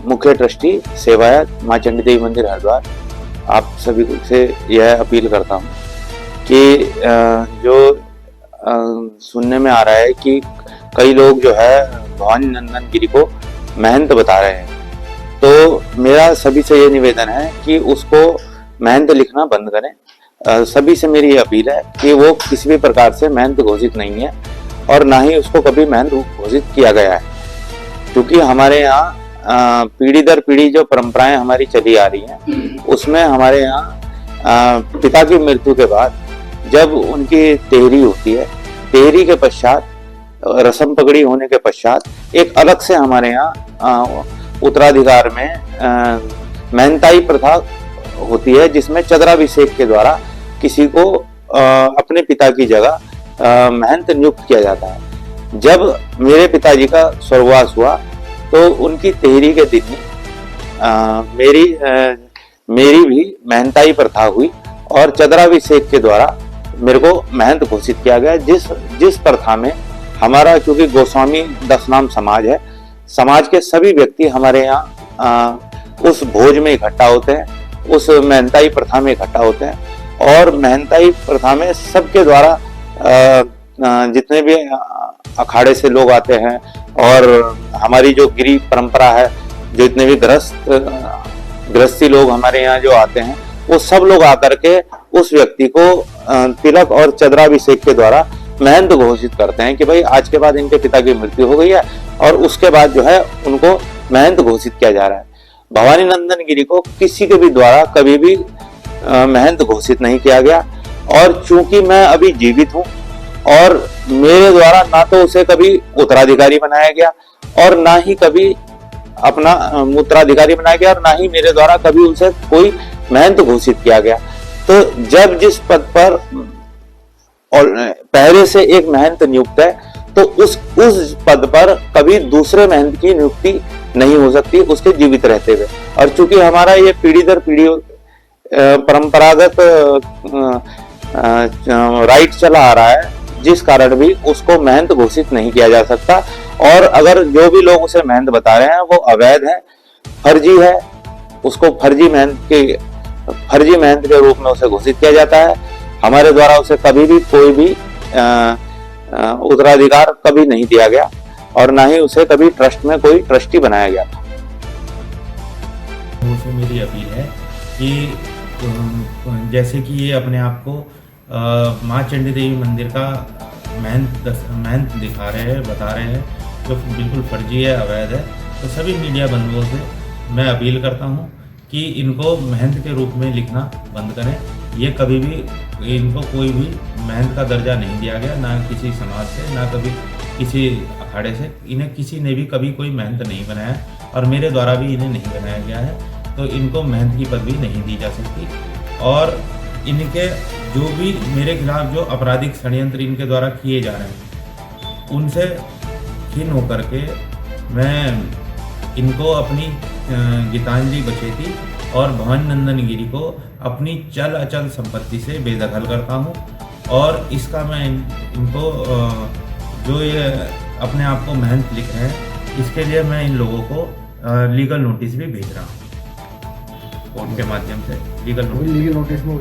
मुख्य ट्रस्टी सेवायत माँ चंडी देवी मंदिर हरिद्वार, आप सभी से यह अपील करता हूँ कि जो सुनने में आ रहा है कि कई लोग जो है भवानी नंदन गिरी को महंत बता रहे हैं, तो मेरा सभी से ये निवेदन है कि उसको महंत लिखना बंद करें। सभी से मेरी ये अपील है कि वो किसी भी प्रकार से महंत घोषित नहीं है और ना ही उसको कभी महंत घोषित किया गया है, क्योंकि हमारे यहाँ पीढ़ी दर पीढ़ी जो परंपराएं हमारी चली आ रही हैं उसमें हमारे यहाँ पिता की मृत्यु के बाद जब उनकी तेहरी होती है, तेहरी के पश्चात रस्म पगड़ी होने के पश्चात एक अलग से हमारे यहाँ उत्तराधिकार में महंताई प्रथा होती है, जिसमें चंद्राभिषेक के द्वारा किसी को अपने पिता की जगह महंत नियुक्त किया जाता है। जब मेरे पिताजी का स्वर्गवास हुआ तो उनकी तेहरी के दिन मेरी भी महंताई प्रथा हुई और चंद्राभिषेक के द्वारा मेरे को महंत घोषित किया गया। जिस प्रथा में हमारा, क्योंकि गोस्वामी दशनाम समाज है, समाज के सभी व्यक्ति हमारे यहाँ उस भोज में इकट्ठा होते हैं, उस महंताई प्रथा में इकट्ठा होते हैं और महंताई प्रथा में सबके द्वारा जितने भी अखाड़े से लोग आते हैं और हमारी जो गिरी परंपरा है, जो इतने भी गृहस्थी लोग हमारे यहाँ जो आते हैं, वो सब लोग आकर के उस व्यक्ति को तिलक और चंद्राभिषेक के द्वारा महंत घोषित करते हैं कि भाई आज के बाद इनके पिता की मृत्यु हो गई है, और उसके बाद जो है उनको महंत घोषित किया जा रहा है। भवानी नंदन गिरी को किसी के भी द्वारा कभी भी महंत घोषित नहीं किया गया, और चूंकि मैं अभी जीवित हूँ और मेरे द्वारा ना तो उसे कभी उत्तराधिकारी बनाया गया और ना ही कभी अपना उत्तराधिकारी बनाया गया और ना ही मेरे द्वारा कभी उसे कोई महंत घोषित किया गया, तो जब जिस पद पर और पहले से एक महंत नियुक्त है तो उस पद पर कभी दूसरे महंत की नियुक्ति नहीं हो सकती उसके जीवित रहते हुए। और चूंकि हमारा ये पीढ़ी दर पीढ़ी परंपरागत राइट चला आ रहा है, जिस कारण भी उसको महंत घोषित नहीं किया जा सकता, और अगर जो भी लोग उसे महंत बता रहे हैं वो अवैध है, फर्जी है, उसको फर्जी महंत के रूप में उसे घोषित किया जाता है। हमारे द्वारा उसे कभी भी कोई भी उत्तराधिकार कभी नहीं दिया गया और ना ही उसे कभी ट्रस्ट में कोई ट्रस्टी बनाया गया था। उसे मेरी अपील है कि जैसे कि ये अपने आप को माँ चंडी देवी मंदिर का महंत दिखा रहे हैं, बता रहे हैं, जो बिल्कुल फर्जी है, अवैध है, तो सभी मीडिया बंधुओं से मैं अपील करता हूँ कि इनको महंत के रूप में लिखना बंद करें। ये कभी भी इनको कोई भी महंत का दर्जा नहीं दिया गया, ना किसी समाज से, ना कभी किसी अखाड़े से। इन्हें किसी ने भी कभी कोई महंत नहीं बनाया और मेरे द्वारा भी इन्हें नहीं बनाया गया है, तो इनको महंत की पदवी नहीं दी जा सकती। और इनके जो भी मेरे खिलाफ जो आपराधिक षड्यंत्र इनके द्वारा किए जा रहे हैं, उनसे खिन्न होकर के मैं इनको अपनी गीतांजलि बचेती और भवानी नंदन गिरी को अपनी चल अचल संपत्ति से बेदखल करता हूँ, और इसका मैं इनको जो ये अपने आप को महंत लिख रहे हैं, इसके लिए मैं इन लोगों को लीगल नोटिस भी भेज रहा हूँ, कोर्ट के माध्यम से लीगल नोटिस में।